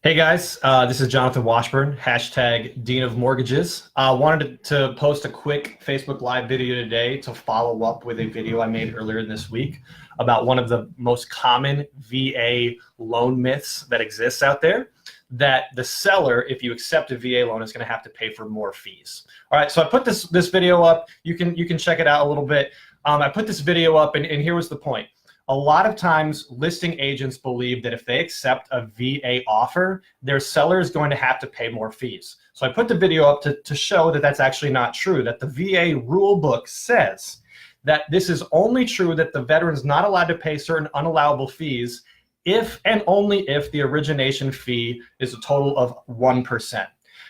Hey guys, this is Jonathan Washburn, hashtag Dean of Mortgages. Wanted to post a quick Facebook Live video today to follow up with a video I made earlier this week about one of the most common VA loan myths that exists out there, that the seller, if you accept a VA loan, is going to have to pay for more fees. All right, so I put this video up. You can check it out a little bit. I put this video up, and here was the point. A lot of times listing agents believe that if they accept a VA offer, their seller is going to have to pay more fees. So I put the video up to show that that's actually not true, that the VA rule book says that this is only true that the veteran's not allowed to pay certain unallowable fees if and only if the origination fee is a total of 1%.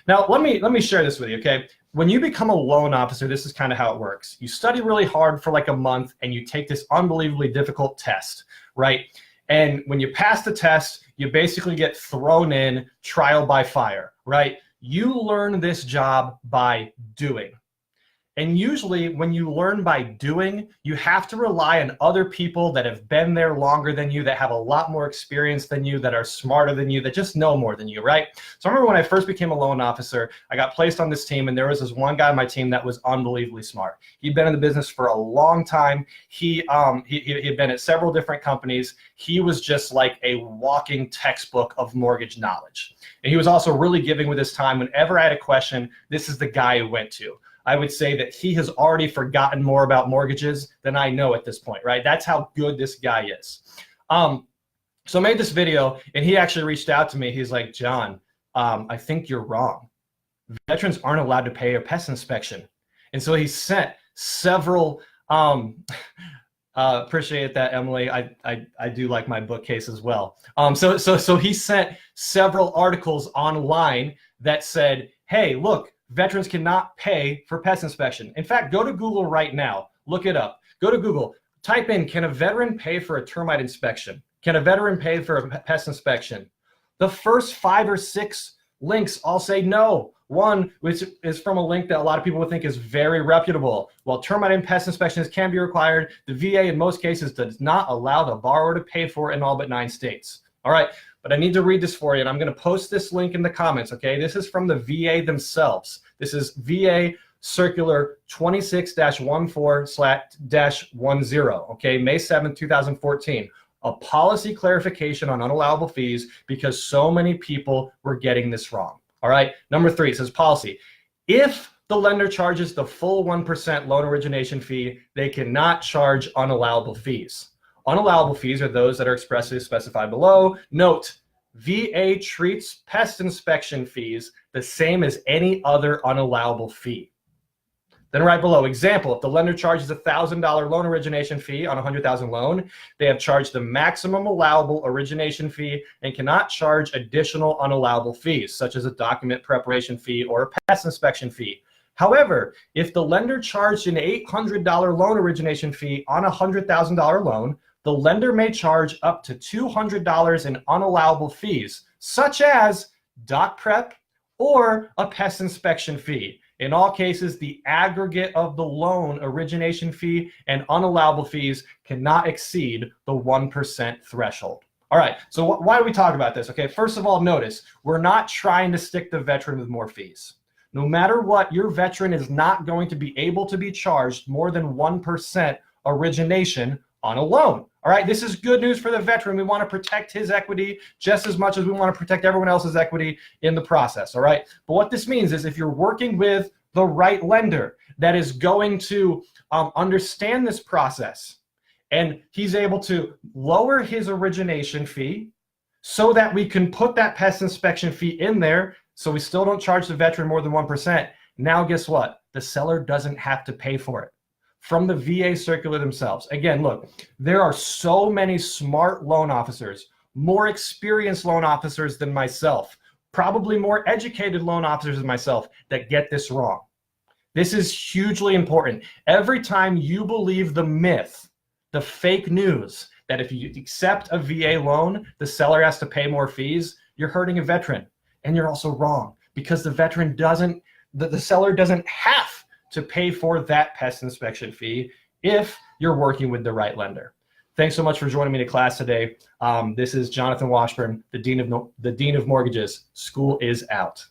Now, let me share this with you, okay? When you become a loan officer, this is kind of how it works. You study really hard for like a month and you take this unbelievably difficult test, right? And when you pass the test, you basically get thrown in trial by fire, right? You learn this job by doing. And usually when you learn by doing, you have to rely on other people that have been there longer than you, that have a lot more experience than you, that are smarter than you, that just know more than you, right? So I remember when I first became a loan officer, I got placed on this team, and there was this one guy on my team that was unbelievably smart. He'd been in the business for a long time. He had been at several different companies. He was just like a walking textbook of mortgage knowledge. And he was also really giving with his time. Whenever I had a question, this is the guy I went to. I would say that he has already forgotten more about mortgages than I know at this point, right? That's how good this guy is. So I made this video, and he actually reached out to me. He's like, John, I think you're wrong. Veterans aren't allowed to pay a pest inspection. And so he sent several, appreciate that, Emily. I do like my bookcase as well. So he sent several articles online that said, hey, look, veterans cannot pay for pest inspection. In fact, go to Google right now. Look it up. Go to Google. Type in, can a veteran pay for a termite inspection? Can a veteran pay for a pest inspection? The first 5 or 6 links all say no. One, which is from a link that a lot of people would think is very reputable. While termite and pest inspections can be required, the VA in most cases does not allow the borrower to pay for it in all but 9 states. All right, but I need to read this for you, and I'm going to post this link in the comments, okay? This is from the VA themselves. This is VA Circular 26-14/10, okay, May 7th, 2014. A policy clarification on unallowable fees because so many people were getting this wrong. All right, number 3, it says policy. If the lender charges the full 1% loan origination fee, they cannot charge unallowable fees. Unallowable fees are those that are expressly specified below. Note, VA treats pest inspection fees the same as any other unallowable fee. Then right below, example, if the lender charges a $1,000 loan origination fee on a $100,000 loan, they have charged the maximum allowable origination fee and cannot charge additional unallowable fees, such as a document preparation fee or a pest inspection fee. However, if the lender charged an $800 loan origination fee on a $100,000 loan, the lender may charge up to $200 in unallowable fees, such as doc prep or a pest inspection fee. In all cases, the aggregate of the loan origination fee and unallowable fees cannot exceed the 1% threshold. All right, so why do we talk about this? Okay, first of all, notice, we're not trying to stick the veteran with more fees. No matter what, your veteran is not going to be able to be charged more than 1% origination on a loan. All right, this is good news for the veteran. We want to protect his equity just as much as we want to protect everyone else's equity in the process, all right? But what this means is if you're working with the right lender that is going to understand this process, and he's able to lower his origination fee so that we can put that pest inspection fee in there so we still don't charge the veteran more than 1%. Now, guess what? The seller doesn't have to pay for it. From the VA circular themselves. Again, look, there are so many smart loan officers, more experienced loan officers than myself, probably more educated loan officers than myself that get this wrong. This is hugely important. Every time you believe the myth, the fake news, that if you accept a VA loan, the seller has to pay more fees, you're hurting a veteran. And you're also wrong because the veteran doesn't, the seller doesn't have to pay for that pest inspection fee if you're working with the right lender. Thanks so much for joining me to class today. This is Jonathan Washburn, the Dean of Mortgages. School is out.